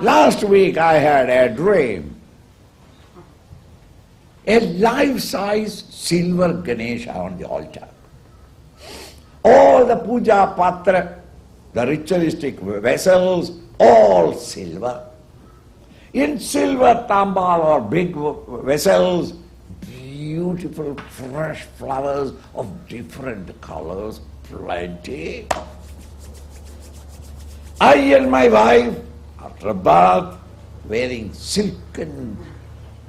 Last week I had a dream. A life-size silver Ganesha on the altar. All the puja patra, the ritualistic vessels, all silver. In silver tambal or big vessels, beautiful fresh flowers of different colors, plenty. I and my wife, after a bath, wearing silken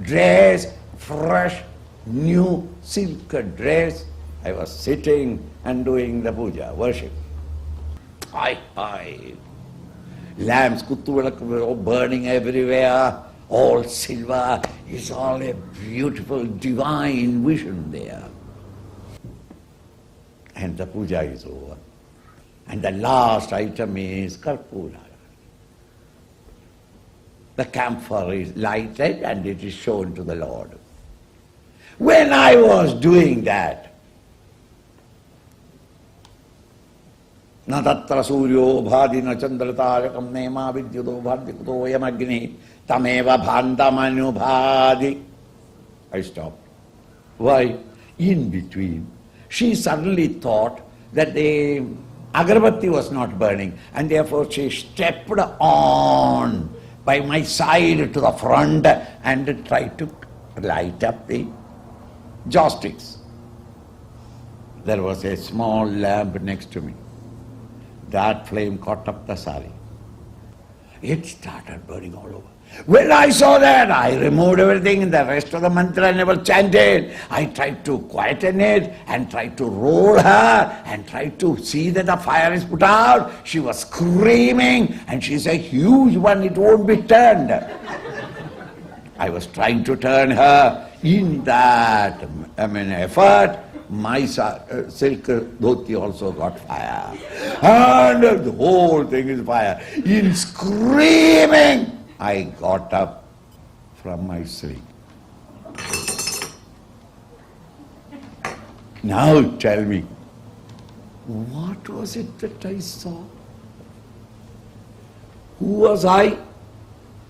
dress, fresh, new silk dress, I was sitting and doing the puja, worship. High. Lamps, kuttu burning everywhere, all silver. It's all a beautiful divine vision there. And the puja is over. And the last item is karpura. The camphor is lighted and it is shown to the Lord. When I was doing that, na tatra suryo bhadina chandratarakam nema vidyudo bhadikuto yamagni tameva bhantamanu bhadi. I stopped. Why? In between, she suddenly thought that the agarbatti was not burning, and therefore she stepped on by my side to the front and tried to light up the joysticks. There was a small lamp next to me. That flame caught up the sari. It started burning all over. When I saw that, I removed everything and the rest of the mantra I never chanted. I tried to quieten it and tried to roll her and tried to see that the fire is put out. She was screaming and she's a huge one, it won't be turned. I was trying to turn her. In that effort, my silk dhoti also got fire. And the whole thing is fire. In screaming, I got up from my sleep. Now tell me, what was it that I saw? Who was I?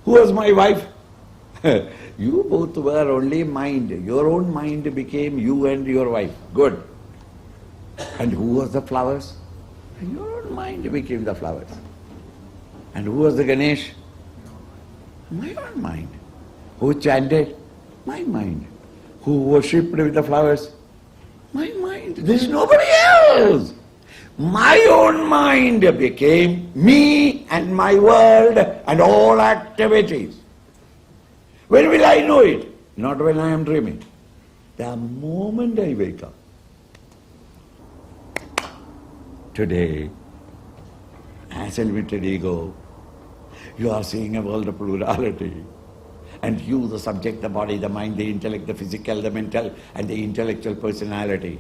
Who was my wife? You both were only mind. Your own mind became you and your wife. Good. And who was the flowers? Your own mind became the flowers. And who was the Ganesh? My own mind. Who chanted? My mind. Who worshipped with the flowers? My mind. There is nobody else. My own mind became me and my world and all activities. When will I know it? Not when I am dreaming. The moment I wake up. Today, as a limited ego, you are seeing a world of plurality. And you, the subject, the body, the mind, the intellect, the physical, the mental, and the intellectual personality.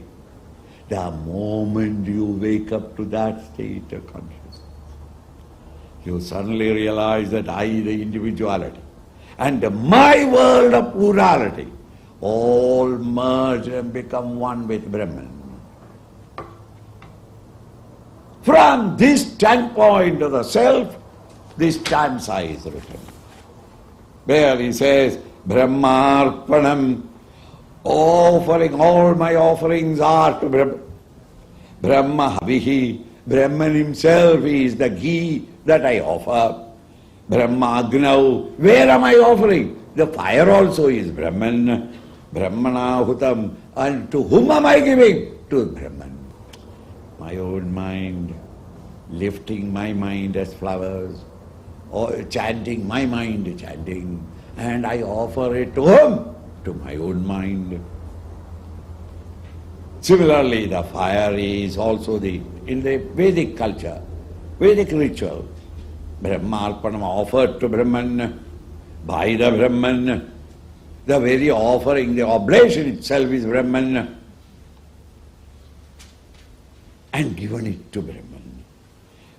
The moment you wake up to that state of consciousness, you suddenly realize that I, the individuality, and my world of plurality, all merge and become one with Brahman. From this standpoint of the self, this stanza is written. Where he says, Brahmarpanam, offering, all my offerings are to Brahma. Brahma Havihi, Brahman himself is the ghee that I offer. Brahma Agnau, where am I offering? The fire also is Brahman. Brahmana Hutam, and to whom am I giving? To Brahman. My own mind, lifting my mind as flowers, or chanting my mind, chanting, and I offer it to whom? To my own mind. Similarly, the fire is also in the Vedic culture, Vedic ritual, Brahmarpanam offered to Brahman, by the Brahman. The very offering, the oblation itself is Brahman, and given it to Brahman.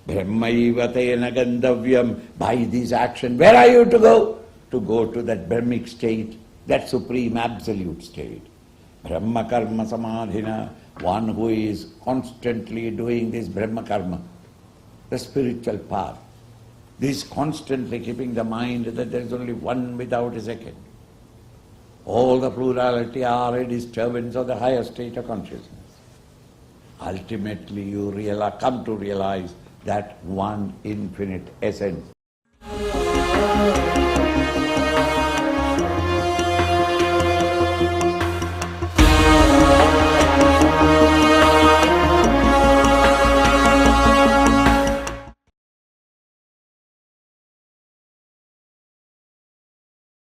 Brahmaiva tena gandavyam, by this action. Where are you to go? To go to that Brahmic state, that supreme absolute state. Brahma karma samadhina, one who is constantly doing this Brahma karma, the spiritual path. This constantly keeping the mind that there is only one without a second. All the plurality are a disturbance of the higher state of consciousness. Ultimately you come to realize that one infinite essence.